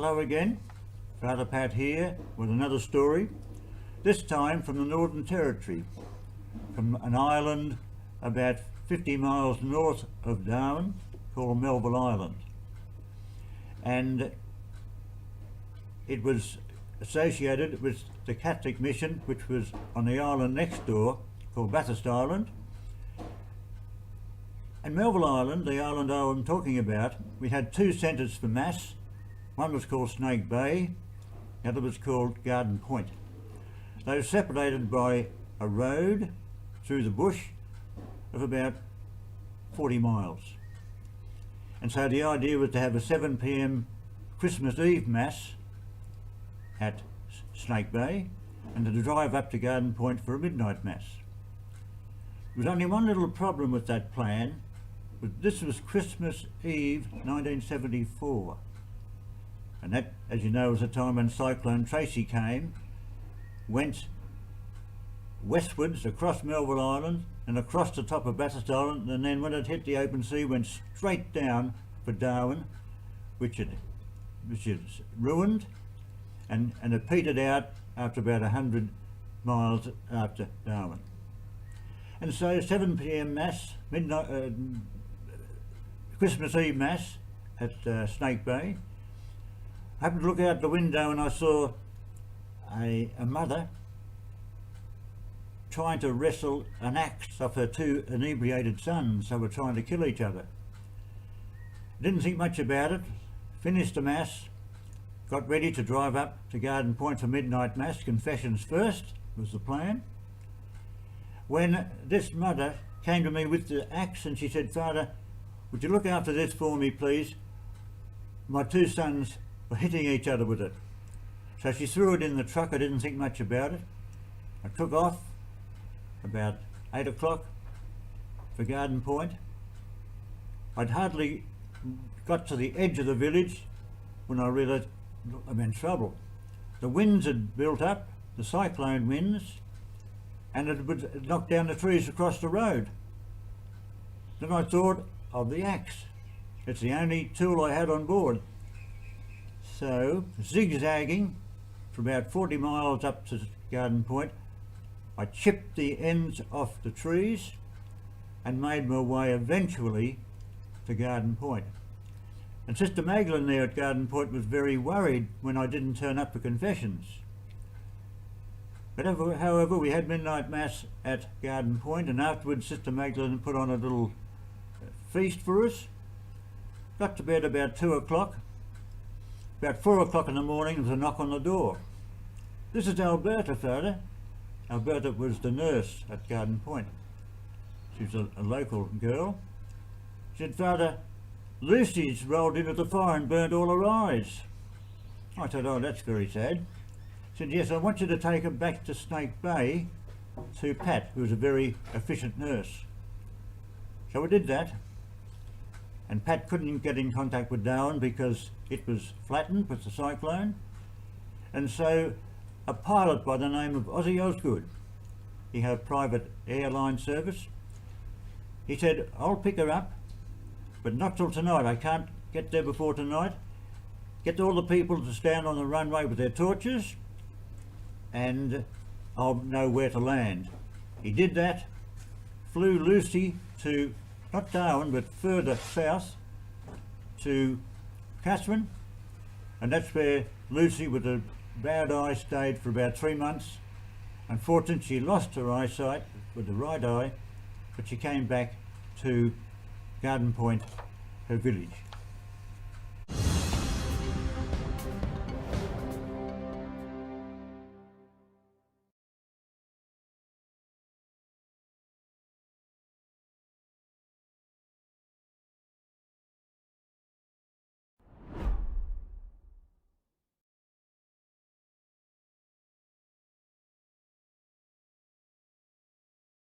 Hello again, Father Pat here with another story, this time from the Northern Territory, from an island about 50 miles north of Darwin called Melville Island. And it was associated with the Catholic mission, which was on the island next door called Bathurst Island. And Melville Island, the island I'm talking about, we had two centres for Mass. One was called Snake Bay, the other was called Garden Point. They were separated by a road through the bush of about 40 miles. And so the idea was to have a 7 p.m. Christmas Eve Mass at Snake Bay and to drive up to Garden Point for a midnight Mass. There was only one little problem with that plan, but this was Christmas Eve 1974. And that, as you know, was the time when Cyclone Tracy came, went westwards across Melville Island and across the top of Bathurst Island, and then when it hit the open sea went straight down for Darwin, which is ruined, and it petered out after about 100 miles after Darwin. And so 7 p.m. Mass, midnight, Christmas Eve Mass at Snake Bay. I happened to look out the window and I saw a mother trying to wrestle an axe off her two inebriated sons who were trying to kill each other. Didn't think much about it, finished the Mass, got ready to drive up to Garden Point for midnight Mass, confessions first was the plan, when this mother came to me with the axe and she said, "Father, would you look after this for me please? My two sons were hitting each other with it." So she threw it in the truck. I didn't think much about it. I took off about 8 o'clock for Garden Point. I'd hardly got to the edge of the village when I realised I'm in trouble. The winds had built up, the cyclone winds, and it would knock down the trees across the road. Then I thought of the axe. It's the only tool I had on board. So, zigzagging for about 40 miles up to Garden Point, I chipped the ends off the trees and made my way eventually to Garden Point. And Sister Magdalene there at Garden Point was very worried when I didn't turn up for confessions. But however, we had midnight Mass at Garden Point, and afterwards Sister Magdalene put on a little feast for us. Got to bed about 2 o'clock. About 4 o'clock in the morning there was a knock on the door. "This is Alberta, Father." Alberta was the nurse at Garden Point. She was a local girl. She said, "Father, Lucy's rolled into the fire and burnt all her eyes." I said, "Oh, that's very sad." She said, "Yes, I want you to take her back to Snake Bay to Pat, who was a very efficient nurse." So we did that. And Pat couldn't get in contact with Darwin because it was flattened with the cyclone. And so a pilot by the name of Ozzy Osgood, he had a private airline service, he said, "I'll pick her up, but not till tonight. I can't get there before tonight. Get all the people to stand on the runway with their torches and I'll know where to land." He did that, flew Lucy to not Darwin but further south to Catherine, and that's where Lucy with a bad eye stayed for about 3 months. Unfortunately she lost her eyesight with the right eye, but she came back to Garden Point, her village.